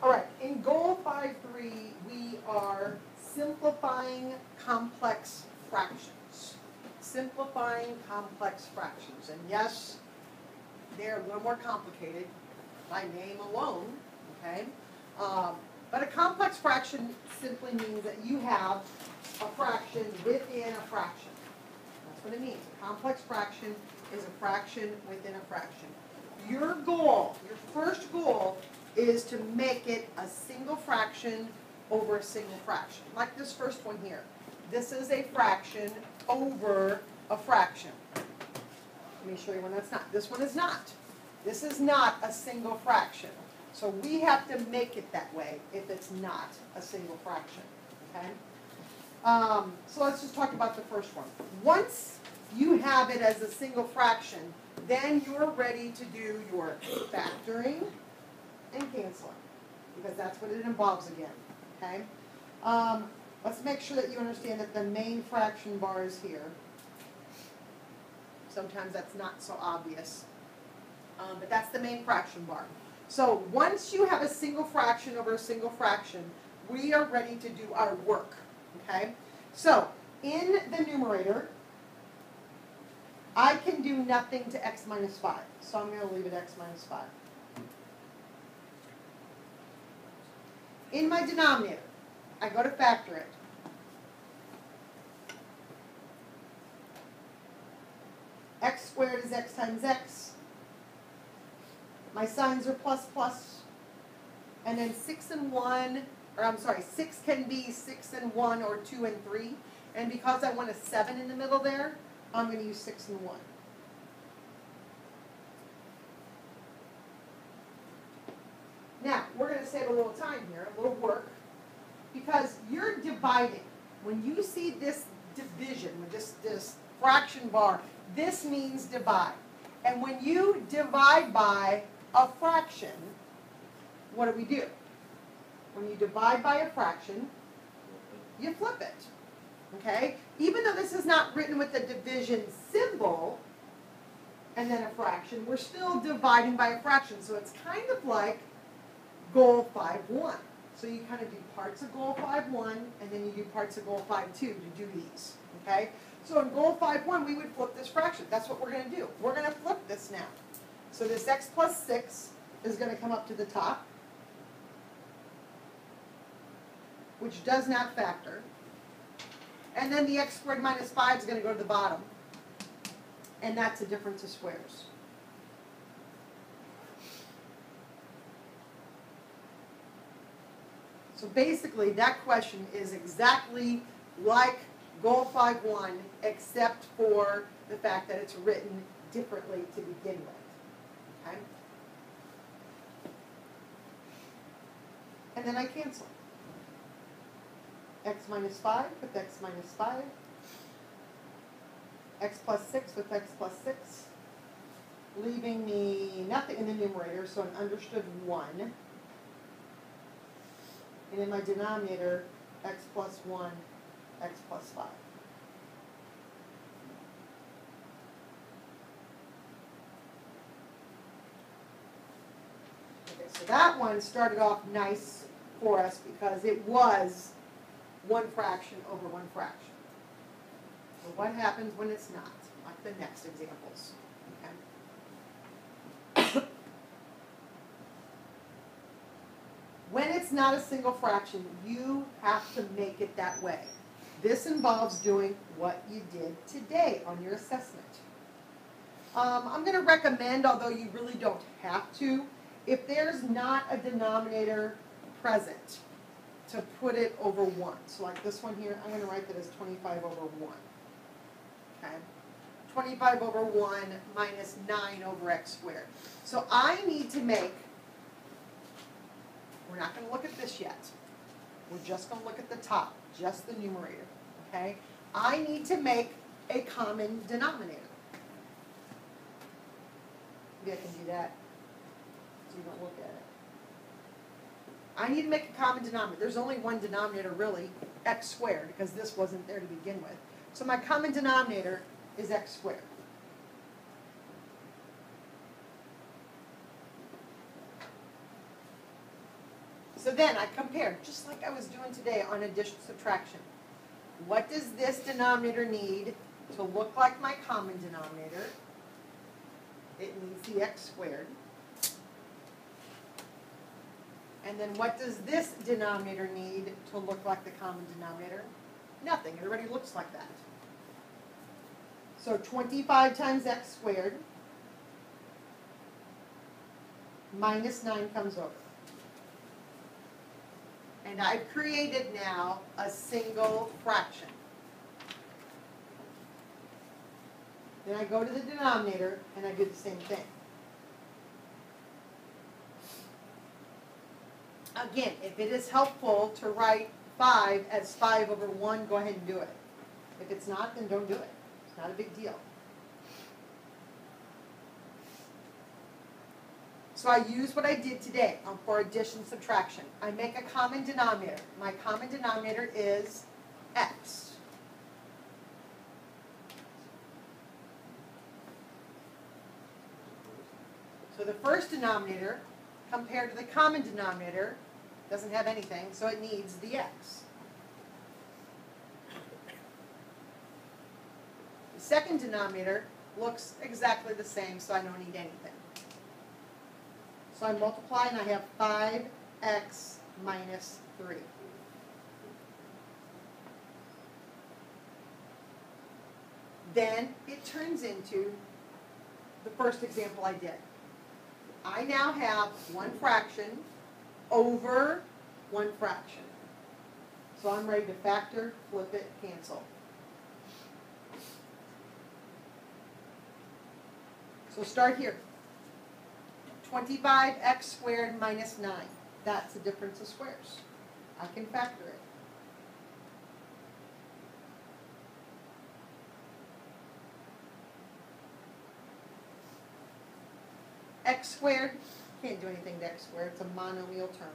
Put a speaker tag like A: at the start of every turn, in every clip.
A: All right, in goal 5.3, we are simplifying complex fractions. Simplifying complex fractions. And yes, they're a little more complicated by name alone, okay? But a complex fraction simply means that you have a fraction within a fraction. That's what it means. A complex fraction is a fraction within a fraction. Your goal, your first goal, is to make it a single fraction over a single fraction. Like this first one here. This is a fraction over a fraction. Let me show you one that's not. This one is not. This is not a single fraction. So we have to make it that way if it's not a single fraction. Okay? So let's just talk about the first one. Once you have it as a single fraction, then you're ready to do your factoring and canceling, because that's what it involves again. Okay? Let's make sure that you understand that the main fraction bar is here. Sometimes that's not so obvious, but that's the main fraction bar. So once you have a single fraction over a single fraction, we are ready to do our work. Okay? So in the numerator, I can do nothing to x minus 5. So I'm going to leave it x minus 5. In my denominator, I go to factor it. X squared is x times x. My signs are plus plus. And then 6 and 1, or I'm sorry, 6 can be 6 and 1 or 2 and 3. And because I want a 7 in the middle there, I'm going to use 6 and 1. Now, we're going to save a little time here, a little work, because you're dividing. When you see this division, this fraction bar, this means divide. And when you divide by a fraction, what do? When you divide by a fraction, you flip it. Okay? Even though this is not written with the division symbol and then a fraction, we're still dividing by a fraction. So it's kind of like goal 5.1. So you kind of do parts of goal 5.1 and then you do parts of goal 5.2 to do these. Okay? So in goal 5.1, we would flip this fraction. That's what we're going to do. We're going to flip this now. So this x plus 6 is going to come up to the top, which does not factor. And then the x squared minus 5 is going to go to the bottom. And that's a difference of squares. So basically, that question is exactly like goal 5.1, except for the fact that it's written differently to begin with. Okay? And then I cancel. X minus 5 with x minus 5. X plus 6 with x plus 6. Leaving me nothing in the numerator, so an understood 1. And in my denominator, x plus 1, x plus 5. Okay, so that one started off nice for us because it was one fraction over one fraction. So what happens when it's not? Like the next examples. Okay. When it's not a single fraction, you have to make it that way. This involves doing what you did today on your assessment. I'm going to recommend, although you really don't have to, if there's not a denominator present, to put it over 1. So like this one here, I'm going to write that as 25 over 1. Okay? 25 over 1 minus 9 over x squared. So I need to make, we're not going to look at this yet. We're just going to look at the top, just the numerator. Okay? I need to make a common denominator. Maybe I can do that so you don't look at it. I need to make a common denominator. There's only one denominator really, x squared, because this wasn't there to begin with. So my common denominator is x squared. So then I compare, just like I was doing today on addition subtraction. What does this denominator need to look like my common denominator? It needs the x squared. And then what does this denominator need to look like the common denominator? Nothing. It already looks like that. So 25 times x squared minus 9 comes over. And I've created now a single fraction. Then I go to the denominator and I do the same thing. Again, if it is helpful to write 5 as 5 over 1, go ahead and do it. If it's not, then don't do it. It's not a big deal. So I use what I did today for addition subtraction. I make a common denominator. My common denominator is x. So the first denominator compared to the common denominator doesn't have anything, so it needs the x. The second denominator looks exactly the same, so I don't need anything. So I multiply and I have 5x minus 3. Then it turns into the first example I did. I now have one fraction over one fraction. So I'm ready to factor, flip it, cancel. So start here. 25x squared minus 9. That's the difference of squares. I can factor it. X squared, can't do anything to x squared. It's a monomial term.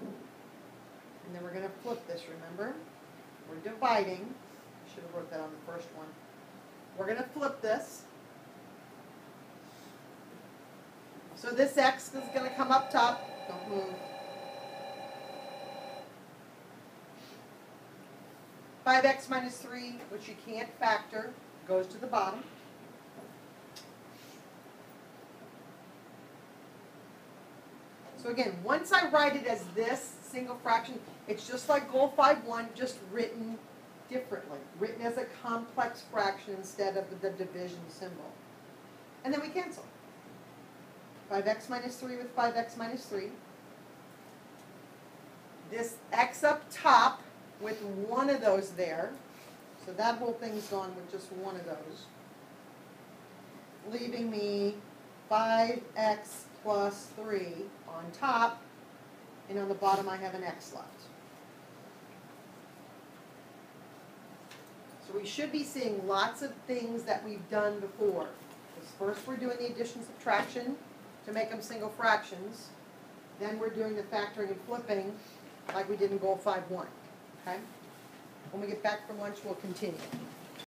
A: And then we're going to flip this, remember? We're dividing. I should have wrote that on the first one. We're going to flip this. So this x is going to come up top. Don't move. 5x minus 3, which you can't factor, goes to the bottom. So again, once I write it as this single fraction, it's just like goal 5-1, just written differently. Written as a complex fraction instead of the division symbol. And then we cancel. 5x minus 3 with 5x minus 3. This x up top with one of those there. So that whole thing's gone with just one of those. Leaving me 5x plus 3 on top. And on the bottom I have an x left. So we should be seeing lots of things that we've done before. Because first we're doing the addition subtraction to make them single fractions. Then we're doing the factoring and flipping like we did in goal 5-1. Okay? When we get back from lunch, we'll continue.